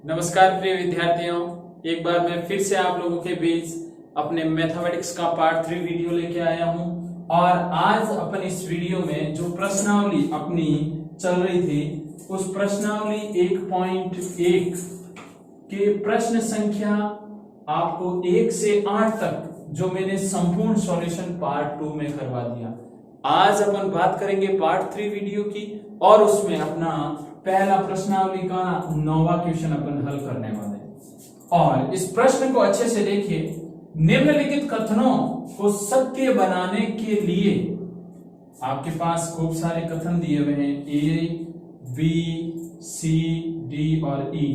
नमस्कार प्रिय विद्यार्थियों, एक बार मैं फिर से आप लोगों के बीच अपने मैथमेटिक्स का पार्ट 3 वीडियो लेके आया हूं। और आज अपन इस वीडियो में जो प्रश्नावली अपनी चल रही थी उस प्रश्नावली 1.1 के प्रश्न संख्या आपको 1 से 8 तक जो मैंने संपूर्ण सॉल्यूशन पार्ट 2 में करवा दिया। आज अपन बात करेंगे पार्ट 3 वीडियो की और उसमें अपना पहला प्रश्नावली का 9वां क्वेश्चन अपन हल करने वाले हैं। और इस प्रश्न को अच्छे से देखिए। निम्नलिखित कथनों को सत्य बनाने के लिए आपके पास खूब सारे कथन दिए हुए हैं, ए, बी, सी, डी और ई।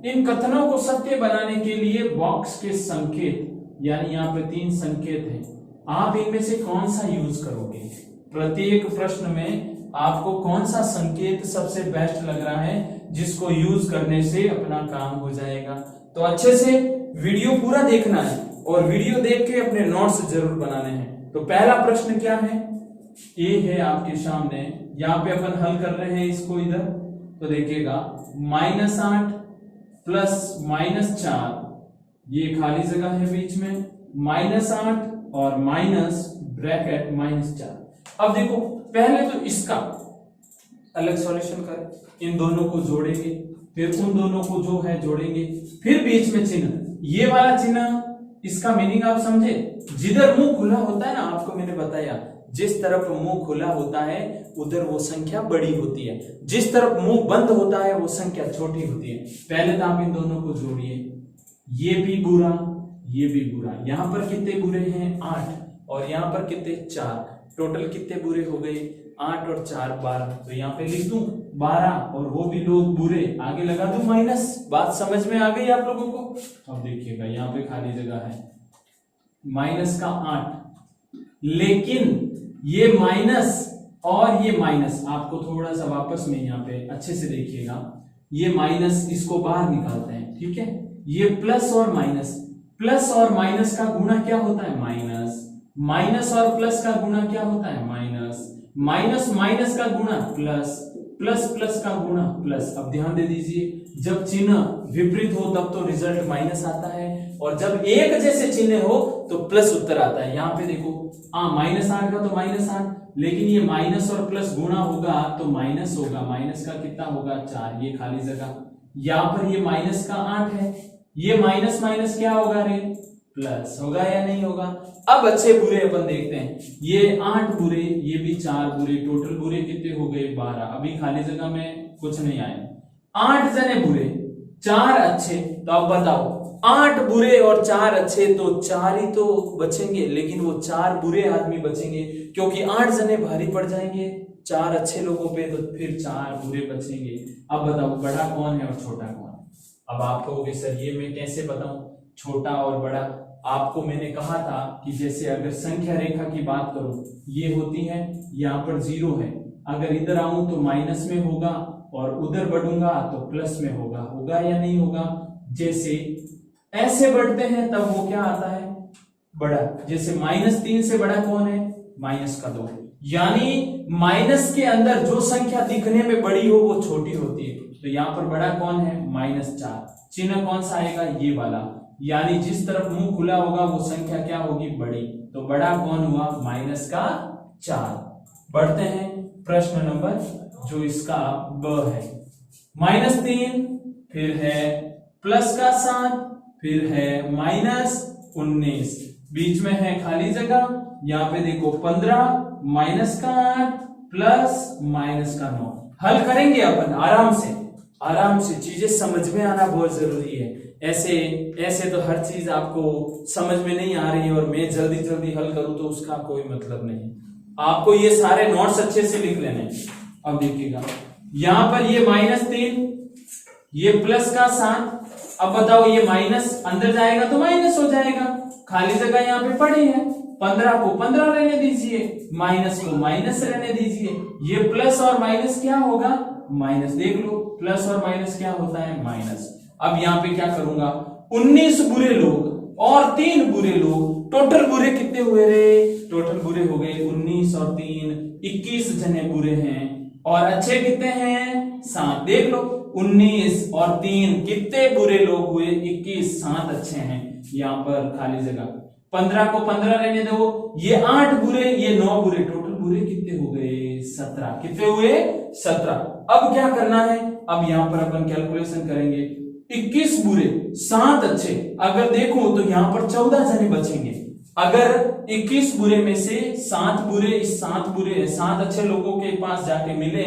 इन कथनों को सत्य बनाने के लिए बॉक्स के संकेत यानी यहाँ पे 3 संकेत हैं। आप इनमें से कौन सा यूज करोगे? प्रत्येक प्रश्न में आपको कौन सा संकेत सबसे बेस्ट लग रहा है जिसको यूज करने से अपना काम हो जाएगा? तो अच्छे से वीडियो पूरा देखना है और वीडियो देख के अपने नोट्स जरूर बनाने हैं। तो पहला प्रश्न क्या है? ए है आपके सामने, यहाँ पे अपन हल कर रहे हैं इसको इधर। तो देखिएगा -8 प्लस -4, ये खाली जगह है बीच में, -8 और माइनस ब्रैकेट -4। अब देखो पहले तो इसका अलग सॉल्यूशन करें, इन दोनों को जोड़ेंगे, फिर उन दोनों को जो है जोड़ेंगे, फिर बीच में चिन्ह, ये वाला चिन्ह, इसका मीनिंग आप समझे? जिधर मुंह खुला होता है ना, आपको मैंने बताया जिस तरफ मुंह खुला होता है उधर वो संख्या बड़ी होती है, जिस तरफ मुंह बंद होता है वो संख्या छोटी होती है। पहले तो आप इन दोनों को जोड़िए, ये भी बुरा, ये भी बुरा। यहां पर कितने बुरे हैं? 8 और यहां पर कितने? 4। टोटल कितने बुरे हो गए? 8 और 4 12। तो यहाँ पे लिख दूं 12 और वो भी लोग बुरे, आगे लगा दूं माइनस। बात समझ में आ गई आप लोगों को? अब देखिएगा यहाँ पे खाली जगह है, माइनस का 8, लेकिन ये माइनस और ये माइनस, आपको थोड़ा सा वापस में यहाँ पे अच्छे से देखिएगा, ये माइनस इसको बाहर निकालते हैं, ठीक है? ये प्लस और माइनस, प्लस और माइनस का गुणा क्या होता है? माइनस। माइनस और प्लस का गुणा क्या होता है? माइनस। माइनस माइनस का गुणा प्लस, प्लस प्लस का गुणा प्लस। अब ध्यान दे दीजिए, जब चिन्ह विपरीत हो तब तो रिजल्ट माइनस आता है, और जब एक जैसे चिन्ह हो तो प्लस उत्तर आता है। यहाँ पे देखो -8 का तो -8, लेकिन ये माइनस और प्लस गुणा होगा तो माइनस होगा। माइनस का कितना होगा? 4, ये खाली जगह। यहाँ पर ये माइनस का 8 है, ये माइनस माइनस क्या होगा रे? प्लस होगा या नहीं होगा? अब अच्छे बुरे अपन देखते हैं, ये 8 बुरे, ये भी 4 बुरे, टोटल बुरे कितने हो गए? 12। अभी खाली जगह में कुछ नहीं आए, 8 जने बुरे, 4 अच्छे। तो अब बताओ, 8 बुरे और 4 अच्छे, तो 4 ही तो बचेंगे, लेकिन वो 4 बुरे आदमी बचेंगे क्योंकि 8 जने भारी पड़ जाएंगे 4 अच्छे लोगों पे, तो फिर 4 बुरे बचेंगे। अब बताओ बड़ा कौन है और छोटा कौन है? अब आप कहोगे सर ये मैं कैसे बताऊं छोटा और बड़ा? आपको मैंने कहा था कि जैसे अगर संख्या रेखा की बात करूं, ये होती है, यहाँ पर 0 है, अगर इधर आऊं तो माइनस में होगा और उधर बढ़ूंगा तो प्लस में होगा। होगा या नहीं होगा? जैसे ऐसे बढ़ते हैं तब वो क्या आता है? बड़ा। जैसे -3 से बड़ा कौन है? -2। यानी माइनस के अंदर जो संख्या दिखने में बड़ी हो वो छोटी होती है। तो यहाँ पर बड़ा कौन है? -4। चिन्ह कौन सा आएगा? ये वाला। यानी जिस तरफ मुंह खुला होगा वो संख्या क्या होगी? बड़ी। तो बड़ा कौन हुआ? -4। बढ़ते हैं प्रश्न नंबर जो इसका ब है, -3, फिर है प्लस का 7, फिर है -19, बीच में है खाली जगह। यहाँ पे देखो 15, -8 प्लस -9। हल करेंगे अपन आराम से, आराम से। चीजें समझ में आना बहुत जरूरी है। ऐसे तो हर चीज आपको समझ में नहीं आ रही है और मैं जल्दी जल्दी हल करूं तो उसका कोई मतलब नहीं। आपको ये सारे नोट्स अच्छे से लिख लेने। अब देखिएगा यहां पर ये -3, ये प्लस का 7। अब बताओ ये माइनस अंदर जाएगा तो माइनस हो जाएगा, खाली जगह यहाँ पे पड़ी है। 15 को 15 रहने दीजिए, माइनस को माइनस रहने दीजिए। ये प्लस और माइनस क्या होगा? माइनस। देख लो प्लस और माइनस क्या होता है? माइनस। अब यहाँ पे क्या करूंगा? 19 बुरे लोग और 3 बुरे लोग, टोटल बुरे कितने हुए रे? टोटल बुरे हो गए 19 और 3 21 जने बुरे हैं, और अच्छे कितने हैं? 7। देख लो 19 और 3 कितने बुरे लोग हुए? 21। 7 अच्छे हैं, यहाँ पर खाली जगह। 15 को 15 रहने दो, ये 8 बुरे, ये 9 बुरे, टोटल बुरे कितने हो गए? 17। कितने हुए? 17। अब क्या करना है? अब यहाँ पर अपन कैलकुलेशन करेंगे। 21 बुरे, 7 अच्छे, अगर देखो तो यहाँ पर 14 जने बचेंगे। अगर 21 बुरे में से 7 बुरे, इस 7 बुरे 7 अच्छे लोगों के पास जाके मिले,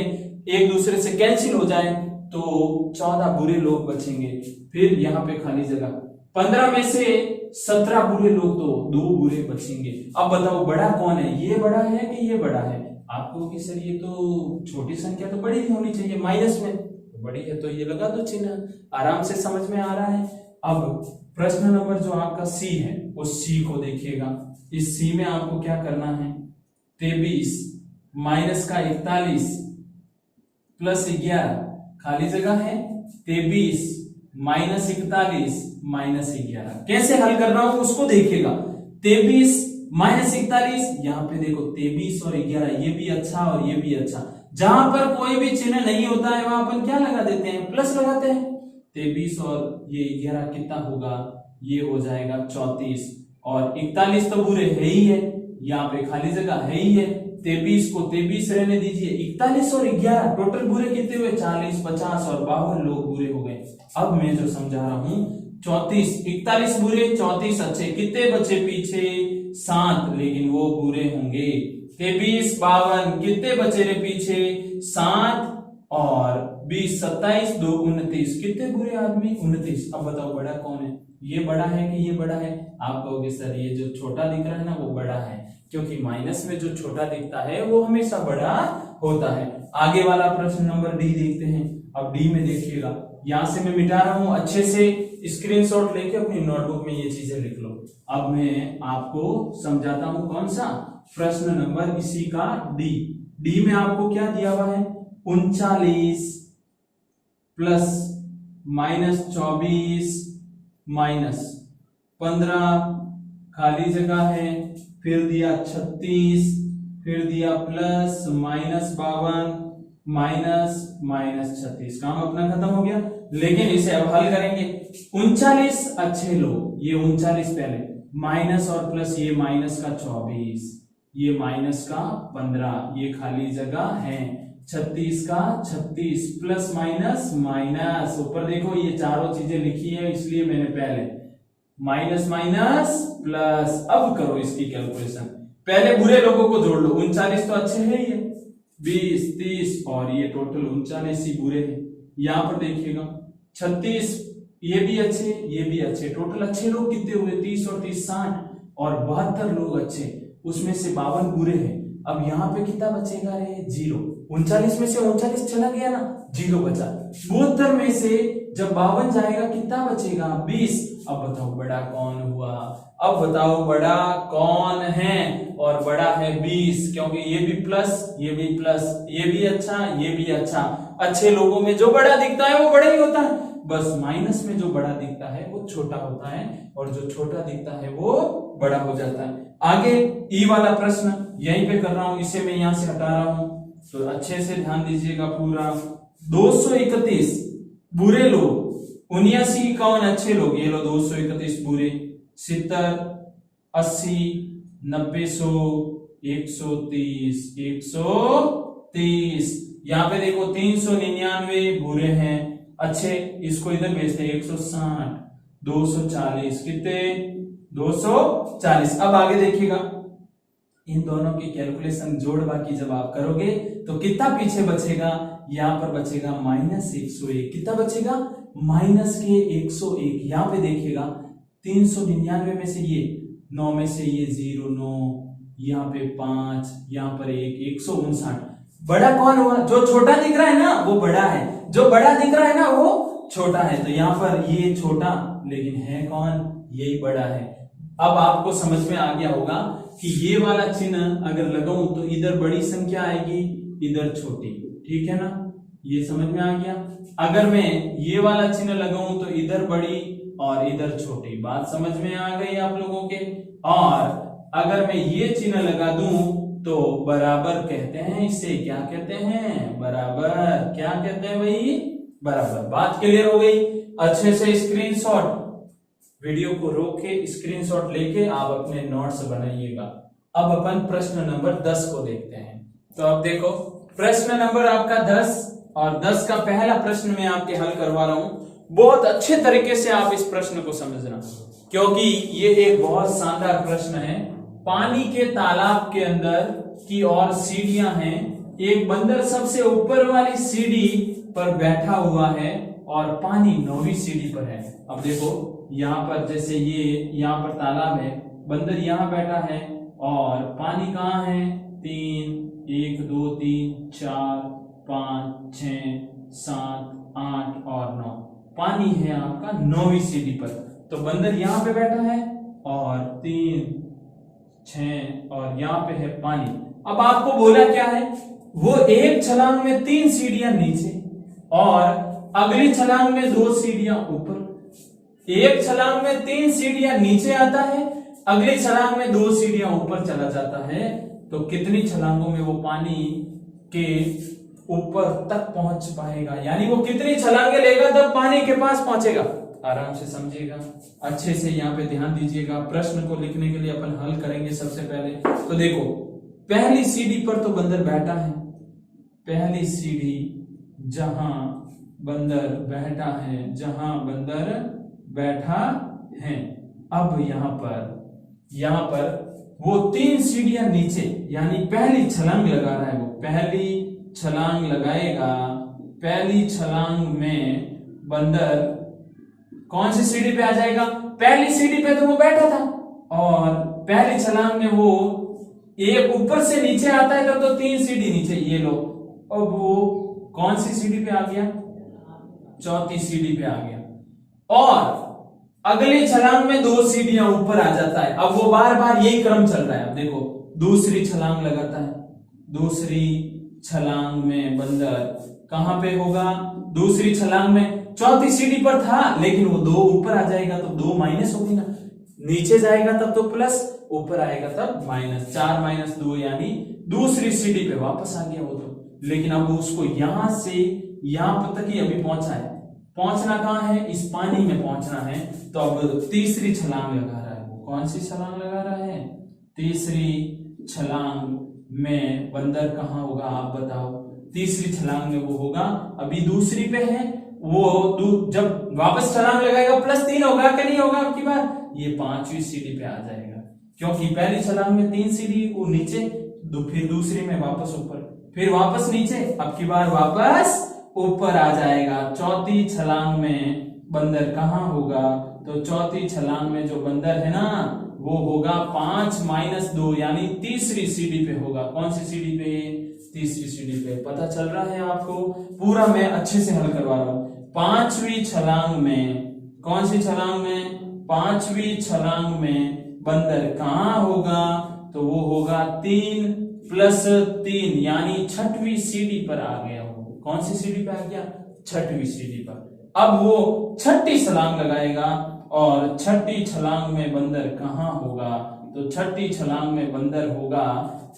एक दूसरे से कैंसिल हो जाए, तो 14 बुरे लोग बचेंगे। फिर यहाँ पे खाली जगह। 15 में से 17 बुरे लोग, तो 2 बुरे बचेंगे। अब बताओ बड़ा कौन है? ये बड़ा है कि ये बड़ा है? आपको कि सर ये तो छोटी संख्या तो बड़ी ही होनी चाहिए, माइनस में बड़ी है, तो ये लगा दो चिन्ह, आराम से समझ में आ रहा है। अब प्रश्न नंबर जो आपका सी है, उस सी को देखिएगा। इस सी में आपको क्या करना है? 23 माइनस का 41 प्लस 11, खाली जगह है। 23 माइनस 41 माइनस 11, कैसे हल कर रहा हूं उसको देखिएगा। 23 माइनस 41, यहाँ पे देखो 23 और 11, ये भी अच्छा और ये भी अच्छा। जहां पर कोई भी चिन्ह नहीं होता है वहां अपन क्या लगा देते हैं? प्लस लगाते हैं। 23 और ये 11 कितना होगा? ये हो जाएगा 34, और 41 तो बुरे है ही है, यहाँ पे खाली जगह है ही है। 23 को 23 रहने दीजिए, 41 और 11 टोटल बुरे कितने हुए? 40, 50 और 52 लोग बुरे हो गए। अब मैं जो समझा रहा हूं, 34, 41 बुरे, 34 अच्छे, कितने बचे पीछे? 7, लेकिन वो बुरे होंगे। 23, 52 कितने बचे रे पीछे? 7 और 20, 27, 2, 29, कितने बुरे आदमी? 29। अब बताओ बड़ा कौन है? ये बड़ा है कि ये बड़ा है? आप कहोगे सर ये जो छोटा दिख रहा है ना वो बड़ा है, क्योंकि माइनस में जो छोटा दिखता है वो हमेशा बड़ा होता है। आगे वाला प्रश्न नंबर डी देखते हैं। अब डी में देखिएगा, यहां से मैं मिटा रहा हूं, अच्छे से स्क्रीनशॉट लेके अपनी नोटबुक में ये चीजें लिख लो। अब मैं आपको समझाता हूं कौन सा प्रश्न नंबर, इसी का डी। डी में आपको क्या दिया हुआ है? 39 प्लस माइनस 24 माइनस 15, खाली जगह है, फिर दिया 36, फिर दिया प्लस माइनस 52 माइनस माइनस 36, काम अपना खत्म हो गया। लेकिन इसे अब हल करेंगे। 39 अच्छे लोग, ये 39 पहले, माइनस और प्लस, ये माइनस का 24, ये माइनस का 15, ये खाली जगह है। 36 का 36 प्लस माइनस माइनस, ऊपर देखो ये चारों चीजें लिखी है, इसलिए मैंने पहले माइनस माइनस प्लस। अब करो इसकी कैलकुलेशन, पहले बुरे लोगों को जोड़ लो। 39 तो अच्छे है ही है, 20, 30 और ये टोटल 39 ही बुरे हैं। यहां पर देखिएगा 36, ये भी अच्छे, ये भी अच्छे, टोटल अच्छे लोग कितने हुए? 30 और 30 60, और 72 लोग अच्छे, उसमें से 52 बुरे हैं। अब यहाँ पे कितना बचेगा रे? 0। 39 में से 39 चला गया ना, 0 बचा। 72 में से जब 52 जाएगा कितना बचेगा? 20। अब बताओ बड़ा कौन हुआ? अब बताओ बड़ा कौन है? और बड़ा है 20, क्योंकि ये भी प्लस, ये भी प्लस, ये भी अच्छा, ये भी अच्छा। अच्छे लोगों में जो बड़ा दिखता है वो बड़ा ही होता है, बस माइनस में जो बड़ा दिखता है वो छोटा होता है, और जो छोटा दिखता है वो बड़ा हो जाता है। आगे ई वाला प्रश्न यहीं पे कर रहा हूं, इसे मैं यहां से हटा रहा हूं, तो अच्छे से ध्यान दीजिएगा पूरा। 231 बुरे लोग, 79 कौन अच्छे लोग? ये लो 231 बुरे, 70, 80, 90, 100, 130, 130। यहाँ पे देखो 399 बुरे हैं, अच्छे, इसको इधर भेजते हैं। 160, 240, कितने? 240। अब आगे देखिएगा, इन दोनों की कैलकुलेशन जोड़ बाकी जब आप करोगे तो कितना पीछे बचेगा? यहां पर बचेगा माइनस 101। कितना बचेगा? माइनस के 101। यहां पे देखिएगा 399 में से ये 9 में से ये 0 9, यहाँ पे 5, यहाँ पर 1, 159। बड़ा कौन हुआ? जो छोटा दिख रहा है ना वो बड़ा है, जो बड़ा दिख रहा है ना वो छोटा है। तो यहाँ पर ये छोटा, लेकिन है कौन? यही बड़ा है। अब आपको समझ में आ गया होगा कि ये वाला चिन्ह अगर लगाऊं तो इधर बड़ी संख्या आएगी, इधर छोटी, ठीक है ना? ये समझ में आ गया। अगर मैं ये वाला चिन्ह लगाऊं तो इधर बड़ी और इधर छोटी, बात समझ में आ गई आप लोगों के। और अगर मैं ये चिन्ह लगा दूं तो बराबर कहते हैं इसे, क्या कहते हैं? बराबर। क्या कहते हैं भाई? बराबर। बात क्लियर हो गई? अच्छे से स्क्रीनशॉट, वीडियो को रोक के स्क्रीनशॉट लेके आप अपने नोट्स बनाइएगा। अब अपन प्रश्न नंबर 10 को देखते हैं। तो अब देखो प्रश्न नंबर आपका 10 और 10 का पहला प्रश्न मैं आपके हल करवा रहा हूं। बहुत अच्छे तरीके से आप इस प्रश्न को समझना, क्योंकि ये एक बहुत शानदार प्रश्न है। पानी के तालाब के अंदर की और सीढ़ियां हैं। एक बंदर सबसे ऊपर वाली सीढ़ी पर बैठा हुआ है और पानी 9वीं सीढ़ी पर है। अब देखो यहाँ पर जैसे ये यहाँ पर तालाब है, बंदर यहाँ बैठा है और पानी कहाँ है? 3, 1 2 3 4 5 6 7 8 और 9। पानी है आपका 9वीं सीढ़ी पर। तो बंदर यहाँ पे बैठा है और 3 6 और यहाँ पे है पानी। अब आपको बोला क्या है? वो एक छलांग में 3 सीढ़ियां नीचे और अगली छलांग में 2 सीढ़ियां ऊपर। एक छलांग में 3 सीढ़ियां नीचे आता है, अगली छलांग में 2 सीढ़ियां ऊपर चला जाता है। तो कितनी छलांगों में वो पानी के ऊपर तक पहुंच पाएगा? यानी वो कितनी छलांगे लेगा तब पानी के पास पहुंचेगा? आराम से समझिएगा, अच्छे से यहाँ पे ध्यान दीजिएगा। प्रश्न को लिखने के लिए अपन हल करेंगे सबसे पहले। तो देखो पहली सीढ़ी पर तो बंदर बैठा है, पहली सीढ़ी जहां बंदर बैठा है, जहां बंदर बैठा है। अब यहां पर वो 3 सीढ़ियां नीचे, यानी पहली छलांग लगा रहा है। वो पहली छलांग लगाएगा। पहली छलांग में बंदर कौन सी सीढ़ी पे आ जाएगा? पहली सीढ़ी पे तो वो बैठा था और पहली छलांग में वो एक ऊपर से नीचे आता है तब तो 3 सीढ़ी नीचे, ये लो। अब वो कौन सी सीढ़ी पे आ गया? चौथी सीढ़ी पे आ गया और अगली छलांग में 2 सीढ़ियां ऊपर आ जाता है। अब वो बार बार यही क्रम चल रहा है। अब देखो दूसरी छलांग लगाता है, दूसरी छलांग में बंदर कहां पे होगा? दूसरी छलांग में चौथी सीढ़ी पर था, लेकिन वो 2 ऊपर आ जाएगा तो 2 माइनस होगी ना। नीचे जाएगा तब तो प्लस, ऊपर आएगा तब माइनस। 4 - 2 यानी दूसरी सीढ़ी पे वापस आ गया वो तो। लेकिन अब उसको यहां से यहां तक ही अभी पहुंचा है। पहुंचना कहां है? इस पानी में पहुंचना है। तो अब तीसरी छलांग लगा रहा है। वो कौन सी छलांग लगा रहा है? तीसरी छलांग में बंदर कहां होगा आप बताओ? तीसरी छलांग में वो होगा, अभी दूसरी पे है वो। जब वापस छलांग लगाएगा +3 होगा कि नहीं होगा? अब की बार ये 5वीं सीढ़ी पे आ जाएगा, क्योंकि पहली छलांग में 3 सीढ़ी वो नीचे, फिर दूसरी में वापस ऊपर, फिर वापस नीचे, अब की बार वापस ऊपर आ जाएगा। चौथी छलांग में बंदर कहां होगा? तो चौथी छलांग में जो बंदर है ना वो होगा 5 - 2 यानी तीसरी सीढ़ी पे होगा। कौन सी सीढ़ी पे? तीसरी सीढ़ी पे। पता चल रहा है आपको? पूरा मैं अच्छे से हल करवा रहा हूं। 5वीं छलांग में, कौन सी छलांग में? 5वीं छलांग में बंदर कहां होगा? तो वो होगा 3 + 3 यानी 6वीं सीढ़ी पर आ गया। वो कौन सी सीढ़ी पे आ गया? 6वीं सीढ़ी पर। अब वो 6ठी छलांग लगाएगा और 6ठी छलांग में बंदर कहां होगा? तो 6ठी छलांग में बंदर होगा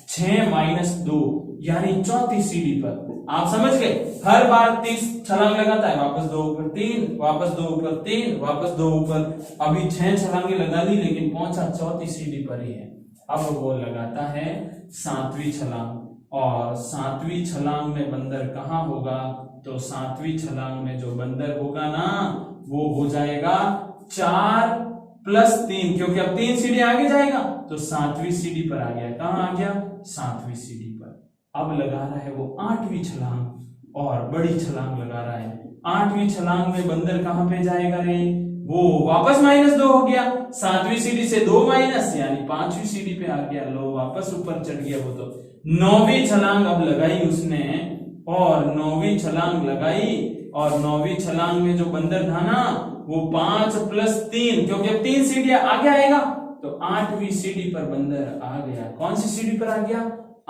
6 - 2 यानी चौथी सीढ़ी पर। आप समझ गए? हर बार 30 छलांग लगाता है, वापस 2 ऊपर 3, वापस 2 ऊपर 3, वापस 2 ऊपर। अभी 6 छलांगे लगा दी, लेकिन पहुंचा चौथी सीढ़ी पर ही है। अब वो लगाता है 7वीं छलांग और 7वीं छलांग में बंदर कहां होगा? तो 7वीं छलांग में जो बंदर होगा ना वो हो जाएगा 4 + 3, क्योंकि अब 3 सीढ़ी आगे जाएगा तो 7वीं सीढ़ी पर आ गया। कहां आ गया? 7वीं सीढ़ी पर। अब लगा रहा है वो 8वीं छलांग और बड़ी छलांग लगा रहा है। 8वीं छलांग में बंदर कहां पे जाएगा रे? वो वापस -2 हो गया। 7वीं सीढ़ी से 2 माइनस यानी 5वीं सीढ़ी पे आ गया। लो वापस ऊपर चढ़ गया वो तो। 9वीं छलांग अब लगाई उसने और 9वीं छलांग लगाई और 9वीं छलांग में जो बंदर था ना वो 5 + 3, क्योंकि अब 3 सीढ़ियां आगे आएगा तो 8वीं सीढ़ी पर बंदर आ गया। कौन सी सीढ़ी पर आ गया?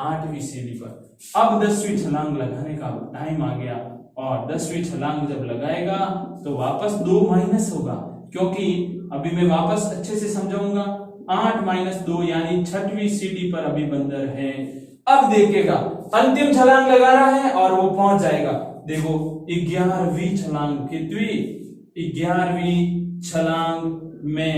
8वीं सीढ़ी पर। अब 10वीं छलांग लगाने का टाइम आ गया और 10वीं छलांग जब लगाएगा तो वापस 2 माइनस होगा, क्योंकि अभी मैं वापस अच्छे से समझाऊंगा। 8 - 2 यानी 6वीं सीढ़ी पर अभी बंदर है। अब देखेगा अंतिम छलांग लगा रहा है और वो पहुंच जाएगा। देखो 11वीं छलांग, कितनी 11वीं छलांग में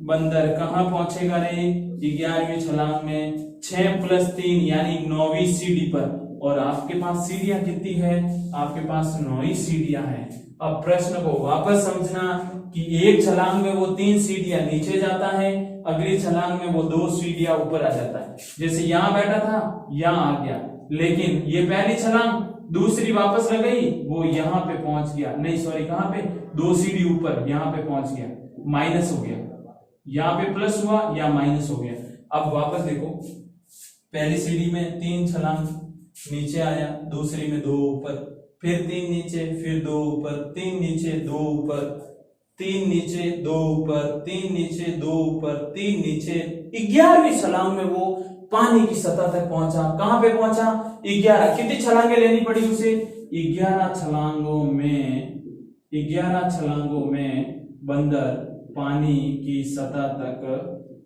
बंदर कहां पहुंचेगा रे? 11वीं छलांग में 6 + 3 यानी 9वीं सीढ़ी पर। और आपके पास सीढ़ियां कितनी है? आपके पास 9 ही सीढ़ियां हैं। अब प्रश्न को वापस समझना कि एक छलांग में वो 3 सीढ़ियां नीचे जाता है, अगली छलांग में वो 2 सीढ़ियां ऊपर आ जाता है। जैसे यहां बैठा था, यहां आ गया, लेकिन ये पहली छलांग दूसरी वापस लगाई, वो यहां पे पहुंच गया, नहीं सॉरी कहां पे, 2 सीढ़ी ऊपर, यहां पे पहुंच गया, माइनस हो गया, यहां पे प्लस हुआ या माइनस हो गया। अब वापस देखो, पहली सीढ़ी में 3 छलांग, नीचे आया, दूसरी में 2 ऊपर, फिर 3 नीचे, फिर 2 ऊपर, 3 नीचे, 2 ऊपर, 3 नीचे, 2 ऊपर, 3 नीचे, 2 ऊपर, 3 नीचे। 11वीं छलांग में वो पानी की सतह तक पहुंचा। कहां पे पहुंचा? 11। कितनी छलांगे लेनी पड़ी उसे? 11 छलांगों में बंदर पानी की सतह तक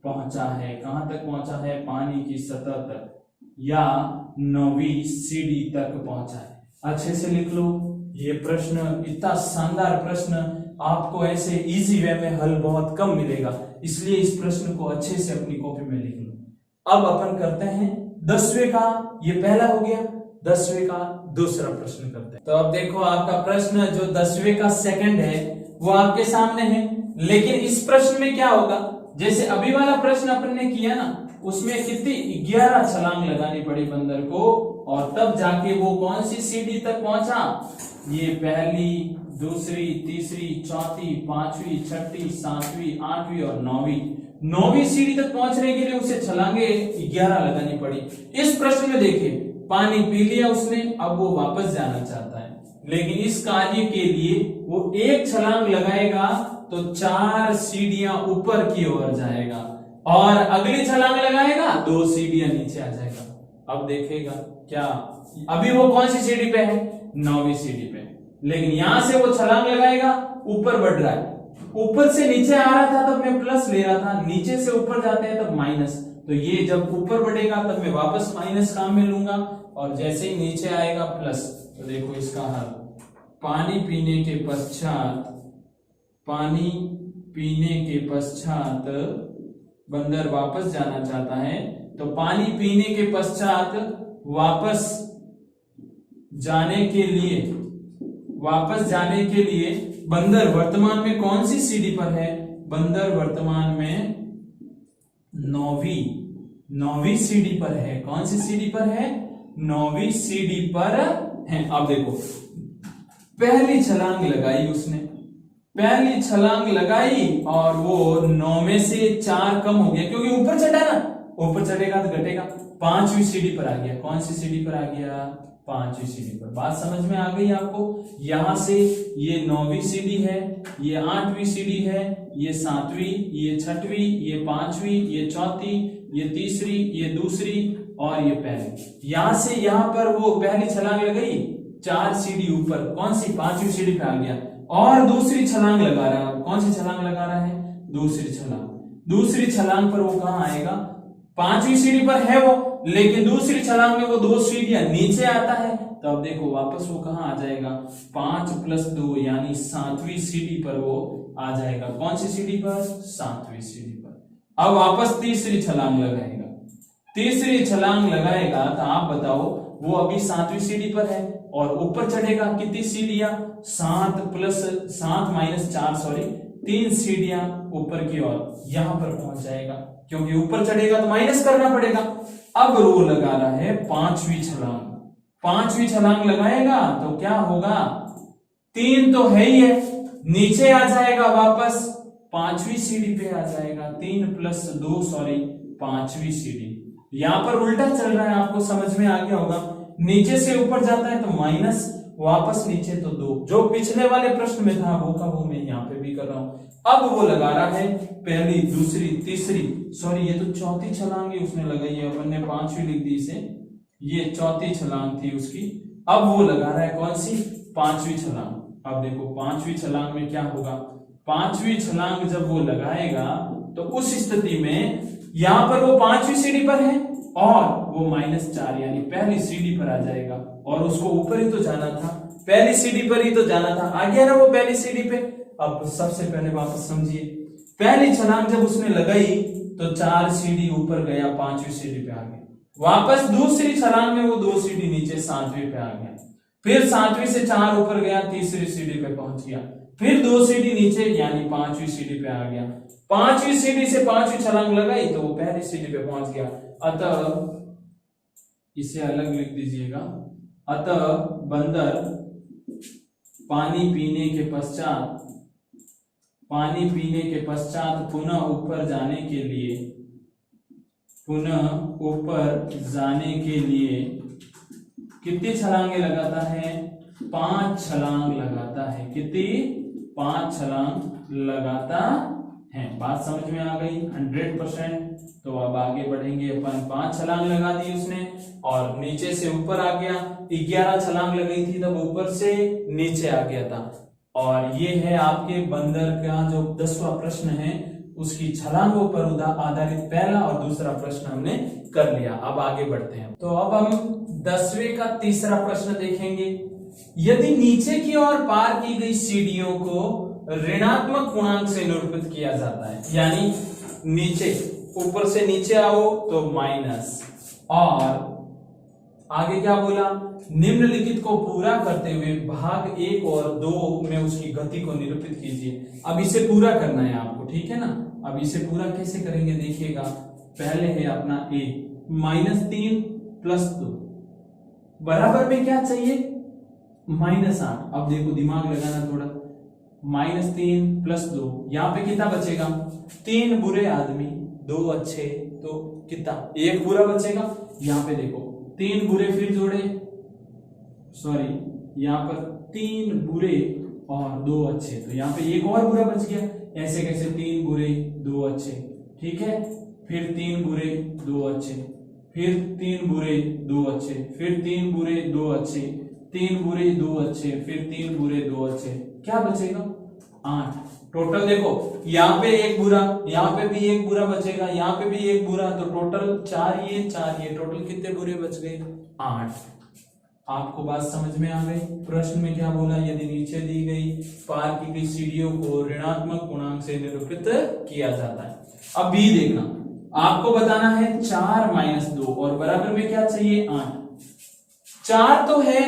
पहुंचा है। कहां तक पहुंचा है? पानी की सतह तक, या 9वीं सीढ़ी तक पहुंचा है। अच्छे से लिख लो। ये प्रश्न इतना शानदार प्रश्न आपको ऐसे इजी वे में हल बहुत कम मिलेगा, इसलिए इस प्रश्न को अच्छे से अपनी कॉपी में लिख लो। अब अपन करते हैं 10वें का, ये पहला हो गया, 10वें का दूसरा प्रश्न करते हैं। तो अब देखो आपका प्रश्न जो 10वें का सेकंड है वो आपके सामने है, लेकिन इस प्रश्न में क्या होगा, जैसे अभी वाला प्रश्न अपन ने किया ना, उसमें कितनी 11 छलांग लगानी पड़ी बंदर को, और तब जाके वो कौन सी सीढ़ी तक पहुंचा? ये पहली, दूसरी, तीसरी, चौथी, पांचवी, छठी, सातवीं, आठवीं और 9वीं सीढ़ी तक पहुंचने के लिए उसे छलांगे 11 लगानी पड़ी। इस प्रश्न में देखिए, पानी पी लिया उसने, अब वो वापस जाना चाहता है, लेकिन इस कार्य के लिए वो एक छलांग लगाएगा तो 4 सीढ़ियां ऊपर की ओर जाएगा, और अगली छलांग लगाएगा 2 सीढ़ियां नीचे आ जाएगा। अब देखेगा क्या, अभी वो कौन सी सीढ़ी पे है? 9वीं सीढ़ी पे, लेकिन यहां से वो छलांग लगाएगा, ऊपर बढ़ रहा है, ऊपर से नीचे आ रहा था तब मैं प्लस ले रहा था, नीचे से ऊपर जाते हैं तब माइनस, तो ये जब ऊपर बढ़ेगा तब मैं वापस माइनस काम में लूंगा, और जैसे ही नीचे आएगा प्लस। तो देखो इसका हल, पानी पीने के पश्चात बंदर वापस जाना चाहता है, तो पानी पीने के पश्चात वापस जाने के लिए बंदर वर्तमान में कौन सी सीढ़ी पर है? बंदर वर्तमान में 9वीं सीढ़ी पर है। कौन सी सीढ़ी पर है? 9वीं सीढ़ी पर है। अब देखो, पहली छलांग लगाई उसने, पहली छलांग लगाई और वो 9 में से 4 कम हो गया, क्योंकि ऊपर चढ़ा ना, ऊपर चढ़ेगा तो घटेगा, 5वीं सीढ़ी पर आ गया। कौन सी सीढ़ी पर आ गया? 5वीं सीढ़ी पर। बात समझ में आ गई आपको? यहां से ये 9वीं सीढ़ी है, ये 8वीं सीढ़ी है, ये 7वीं, ये 6वीं, ये 5वीं, ये 4थी, ये तीसरी, ये दूसरी और ये पहली। यहां से यहां पर वो पहली छलांग लगाई, 4 सीढ़ी ऊपर, कौन सी? 5वीं सीढ़ी पे आ गया, और दूसरी छलांग लगा रहा है। कौन सी छलांग लगा रहा है? दूसरी छलांग। दूसरी छलांग पर वो कहां आएगा? 5वीं सीढ़ी पर है वो, लेकिन दूसरी छलांग में वो 2 सीढ़ियां नीचे आता है, तो अब देखो वापस वो कहां आ जाएगा? 5 + 2 यानी 7वीं सीढ़ी पर वो आ जाएगा। कौन सी सीढ़ी पर? 7वीं सीढ़ी पर। अब वापस तीसरी छलांग लगाएगा। तीसरी छलांग लगाएगा तो आप बताओ, वो अभी 7वीं सीढ़ी पर है और ऊपर चढ़ेगा कितनी सीढ़ियां? 7 + 4 सॉरी 3 सीढ़ियां ऊपर की ओर, यहां पर पहुंच जाएगा, क्योंकि ऊपर चढ़ेगा तो माइनस करना पड़ेगा। अब वो लगा रहा है 5वीं छलांग। 5वीं छलांग लगाएगा तो क्या होगा? 3 तो है ही है, नीचे आ जाएगा, वापस 5वीं सीढ़ी पे आ जाएगा। 3 + 2 सॉरी 5वीं सीढ़ी। यहां पर उल्टा चल रहा है, आपको समझ में आ गया होगा। नीचे से ऊपर जाता है तो माइनस, वापस नीचे तो 2, जो पिछले वाले प्रश्न में था वो का वो मैं यहाँ पे भी कर रहा हूं। अब वो लगा रहा है पहली, दूसरी, तीसरी, सॉरी ये तो चौथी छलांग ही उसने लगाई है, अपन ने 5वीं लिख दी इसे, ये चौथी छलांग थी उसकी। अब वो लगा रहा है कौन सी? 5वीं छलांग। अब देखो 5वीं छलांग में क्या होगा? 5वीं छलांग जब वो लगाएगा तो उस स्थिति में यहां पर वो 5वीं सीढ़ी पर है और वो -4 यानी पहली सीढ़ी पर आ जाएगा, और उसको ऊपर ही तो जाना था, पहली सीढ़ी पर ही तो जाना था, आ गया ना वो पहली सीढ़ी पे। अब सबसे पहले वापस समझिए, पहली छलांग जब उसने लगाई तो 4 सीढ़ी ऊपर गया, 5वीं सीढ़ी पे आ गया। वापस दूसरी छलांग में वो 2 सीढ़ी नीचे 7वीं पे आ गया, फिर 7वीं से 4 ऊपर गया, तीसरी सीढ़ी पे पहुंच गया, फिर 2 सीढ़ी नीचे यानी 5वीं सीढ़ी पे आ गया, 5वीं सीढ़ी से 5वीं छलांग लगाई तो वो पहली सीढ़ी पे पहुंच गया। अतः इसे अलग लिख दीजिएगा, अतः बंदर पानी पीने के पश्चात पुनः ऊपर जाने के लिए कितनी छलांगे लगाता है? 5 छलांग लगाता है। कितनी? 5 छलांग लगाता है। बात समझ में आ गई 100%। तो अब आगे बढ़ेंगे अपन। 5 छलांग लगा दी उसने और नीचे से ऊपर आ गया। 11 छलांग लगाई थी तब ऊपर से नीचे आ गया था। और ये है आपके बंदर का जो 10वां प्रश्न है, उसकी छलांगों पर आधारित पहला और दूसरा प्रश्न हमने कर लिया। अब आगे बढ़ते हैं। तो अब हम 10वें का तीसरा प्रश्न देखेंगे। यदि नीचे की ओर पार की गई सीढ़ियों को ऋणात्मक पूर्णांक से निरूपित किया जाता है, यानी नीचे, ऊपर से नीचे आओ तो माइनस, और आगे क्या बोला? निम्नलिखित को पूरा करते हुए भाग 1 और 2 में उसकी गति को निरूपित कीजिए। अब इसे पूरा करना है आपको, ठीक है ना। अब इसे पूरा कैसे करेंगे देखिएगा। पहले है अपना a, -3 + 2 बराबर में क्या चाहिए? -8। अब देखो दिमाग लगाना थोड़ा। -3 + 2, यहाँ पे कितना बचेगा? 3 बुरे आदमी 2 अच्छे, तो कितना? 1 बुरा बचेगा। यहाँ पे देखो 3 बुरे फिर जोड़े, सॉरी यहाँ पर 3 बुरे और 2 अच्छे, तो यहाँ पे 1 और बुरा बच गया। ऐसे कैसे? 3 बुरे 2 अच्छे, ठीक है। फिर 3 बुरे 2 अच्छे, फिर 3 बुरे 2 अच्छे, फिर 3 बुरे 2 अच्छे, 3 बुरे 2 अच्छे, फिर 3 बुरे 2 अच्छे, क्या बचेगा? 8। टोटल देखो, यहाँ पे 1 बुरा, यहाँ पे भी 1 बुरा बचेगा, यहाँ पे भी 1 बुरा, तो टोटल 4 ये, टोटल कितने बुरे बच गए? 8। आपको बात समझ में आ गई? प्रश्न में क्या बोला? यदि नीचे दी गई पार की गई सीढ़ियों को ऋणात्मक पूर्णांक से निरूपित किया जाता है। अब बी देखना, आपको बताना है 4 - 2 और बराबर में क्या चाहिए? 8। 4 तो है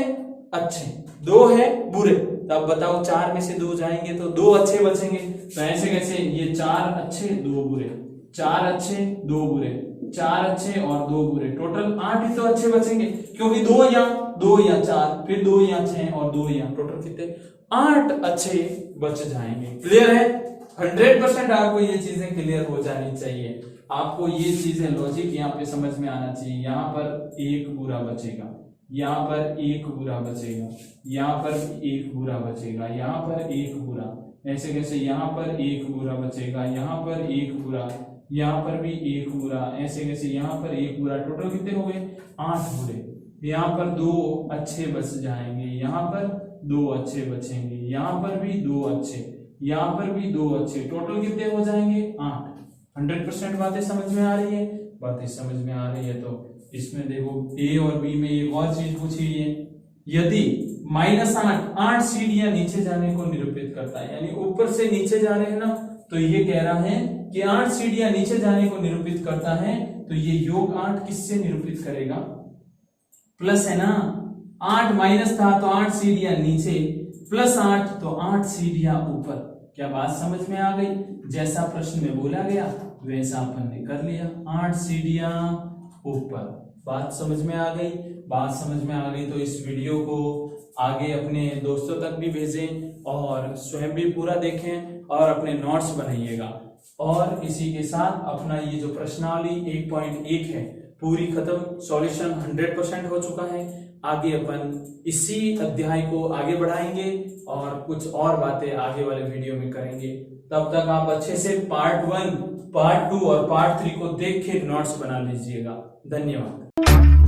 अच्छे, 2 है बुरे, तब बताओ 4 में से 2 जाएंगे तो 2 अच्छे बचेंगे। तो ऐसे कैसे? ये 4 अच्छे 2 बुरे, 4 अच्छे 2 बुरे, 4 अच्छे और 2 बुरे, टोटल 8 ही तो अच्छे बचेंगे, क्योंकि 2 या 4, फिर 2 या 6 और 2 या, टोटल कितने? 8 अच्छे बच जाएंगे। क्लियर है? 100% आपको ये चीजें क्लियर हो जानी चाहिए। आपको ये चीजें लॉजिक यहाँ पे समझ में आना चाहिए। यहाँ पर 1 बुरा बचेगा, यहाँ पर 1 बुरा बचेगा, यहाँ पर 1 बुरा बचेगा, यहाँ पर 1 बुरा, ऐसे कैसे? यहाँ पर 1 बुरा बचेगा, यहाँ पर 1 बुरा, यहाँ पर भी 1 बुरा, ऐसे कैसे? यहाँ पर 1 बुरा, टोटल कितने हो गए? 8 बुरे। यहाँ पर 2 अच्छे बच जाएंगे, यहाँ पर 2 अच्छे बचेंगे, यहाँ पर भी 2 अच्छे, यहाँ पर भी 2 अच्छे, टोटल कितने हो जाएंगे? 8। 100% बातें समझ में आ रही है? बातें समझ में आ रही है तो इसमें देखो ए और बी में एक और चीज पूछी है। यदि -8 सीढ़ियां नीचे जाने को निरूपित करता है, यानी ऊपर से नीचे जा रहे हैं ना, तो ये कह रहा है कि 8 सीढ़ियां नीचे जाने को निरूपित करता है, तो ये योग 8 किससे निरूपित करेगा? प्लस है ना, 8 माइनस था तो 8 सीढ़ियां नीचे, +8 तो 8 सीढ़ियां ऊपर। क्या बात समझ में आ गई? जैसा प्रश्न में बोला गया वैसा अपन ने कर लिया, 8 सीढ़ियां ऊपर। बात समझ में आ गई? बात समझ में आ गई तो इस वीडियो को आगे अपने दोस्तों तक भी भेजें और स्वयं भी पूरा देखें और अपने नोट्स बनाइएगा। और इसी के साथ अपना ये जो प्रश्नावली 1.1 है पूरी खत्म, सॉल्यूशन 100% हो चुका है। आगे अपन इसी अध्याय को आगे बढ़ाएंगे और कुछ और बातें आगे वाले वीडियो में करेंगे। तब तक आप अच्छे से पार्ट 1, पार्ट 2 और पार्ट 3 को देख के नोट्स बना लीजिएगा। धन्यवाद।